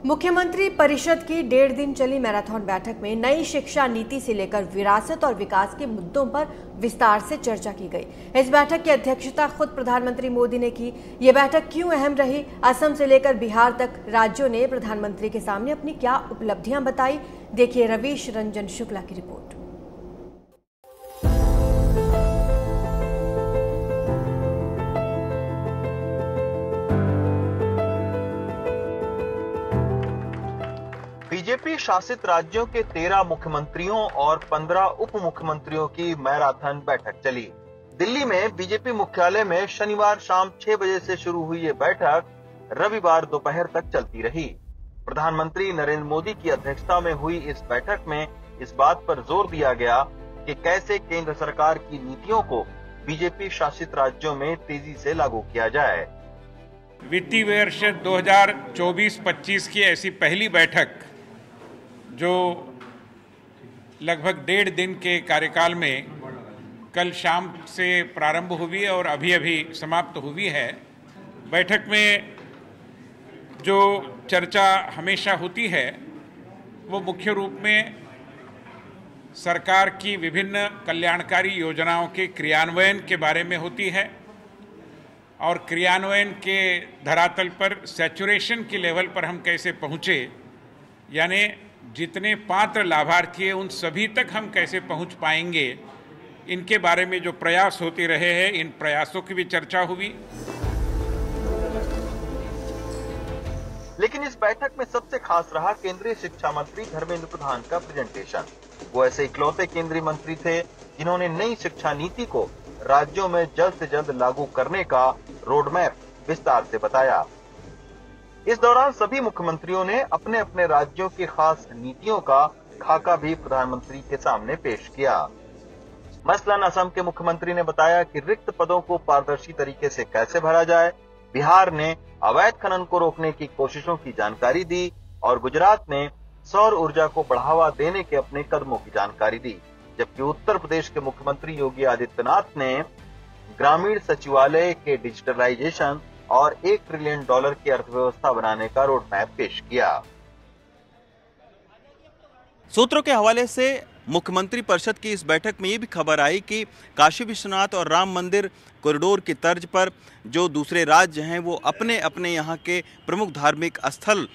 मुख्यमंत्री परिषद की 1.5 दिन चली मैराथन बैठक में नई शिक्षा नीति से लेकर विरासत और विकास के मुद्दों पर विस्तार से चर्चा की गई। इस बैठक की अध्यक्षता खुद प्रधानमंत्री मोदी ने की। ये बैठक क्यों अहम रही, असम से लेकर बिहार तक राज्यों ने प्रधानमंत्री के सामने अपनी क्या उपलब्धियां बताई, देखिए रवीश रंजन शुक्ला की रिपोर्ट। बीजेपी शासित राज्यों के 13 मुख्यमंत्रियों और 15 उप मुख्यमंत्रियों की मैराथन बैठक चली। दिल्ली में बीजेपी मुख्यालय में शनिवार शाम 6 बजे से शुरू हुई ये बैठक रविवार दोपहर तक चलती रही। प्रधानमंत्री नरेंद्र मोदी की अध्यक्षता में हुई इस बैठक में इस बात पर जोर दिया गया कि कैसे केंद्र सरकार की नीतियों को बीजेपी शासित राज्यों में तेजी से लागू किया जाए। वित्तीय वर्ष 2024-25 की ऐसी पहली बैठक जो लगभग 1.5 दिन के कार्यकाल में कल शाम से प्रारंभ हुई है और अभी समाप्त हुई है। बैठक में जो चर्चा हमेशा होती है वो मुख्य रूप में सरकार की विभिन्न कल्याणकारी योजनाओं के क्रियान्वयन के बारे में होती है और क्रियान्वयन के धरातल पर सैचुरेशन के लेवल पर हम कैसे पहुँचे, यानी जितने पात्र लाभार्थी हैं उन सभी तक हम कैसे पहुंच पाएंगे, इनके बारे में जो प्रयास होते रहे हैं, इन प्रयासों की भी चर्चा हुई। लेकिन इस बैठक में सबसे खास रहा केंद्रीय शिक्षा मंत्री धर्मेंद्र प्रधान का प्रेजेंटेशन। वो ऐसे इकलौते केंद्रीय मंत्री थे जिन्होंने नई शिक्षा नीति को राज्यों में जल्द से जल्द लागू करने का रोड मैप विस्तार से बताया। इस दौरान सभी मुख्यमंत्रियों ने अपने अपने राज्यों की खास नीतियों का खाका भी प्रधानमंत्री के सामने पेश किया। मसलन असम के मुख्यमंत्री ने बताया कि रिक्त पदों को पारदर्शी तरीके से कैसे भरा जाए। बिहार ने अवैध खनन को रोकने की कोशिशों की जानकारी दी और गुजरात ने सौर ऊर्जा को बढ़ावा देने के अपने कदमों की जानकारी दी। जबकि उत्तर प्रदेश के मुख्यमंत्री योगी आदित्यनाथ ने ग्रामीण सचिवालय के डिजिटलाइजेशन और $1 ट्रिलियन की अर्थव्यवस्था बनाने का रोड मैप पेश किया। सूत्रों के हवाले से मुख्यमंत्री परिषद की इस बैठक में ये भी खबर आई कि काशी विश्वनाथ और राम मंदिर कॉरिडोर की तर्ज पर जो दूसरे राज्य हैं वो अपने अपने यहाँ के प्रमुख धार्मिक स्थल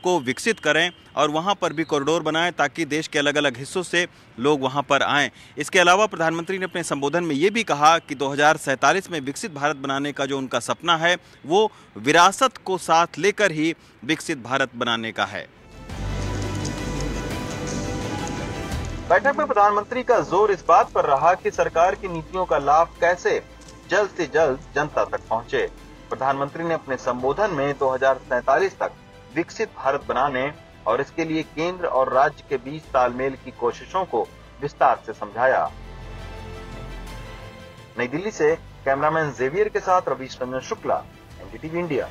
को विकसित करें और वहाँ पर भी कॉरिडोर बनाएं ताकि देश के अलग अलग हिस्सों से लोग वहाँ पर आएं। इसके अलावा प्रधानमंत्री ने अपने संबोधन में ये भी कहा कि 2047 में विकसित भारत बनाने का जो उनका सपना है वो विरासत को साथ लेकर ही विकसित भारत बनाने का है। बैठक में प्रधानमंत्री का जोर इस बात पर रहा कि सरकार की नीतियों का लाभ कैसे जल्द से जल्द जनता तक पहुंचे। प्रधानमंत्री ने अपने संबोधन में 2047 तक विकसित भारत बनाने और इसके लिए केंद्र और राज्य के बीच तालमेल की कोशिशों को विस्तार से समझाया। नई दिल्ली से कैमरामैन जेवियर के साथ रवीश रंजन शुक्ला, एनडीटीवी इंडिया।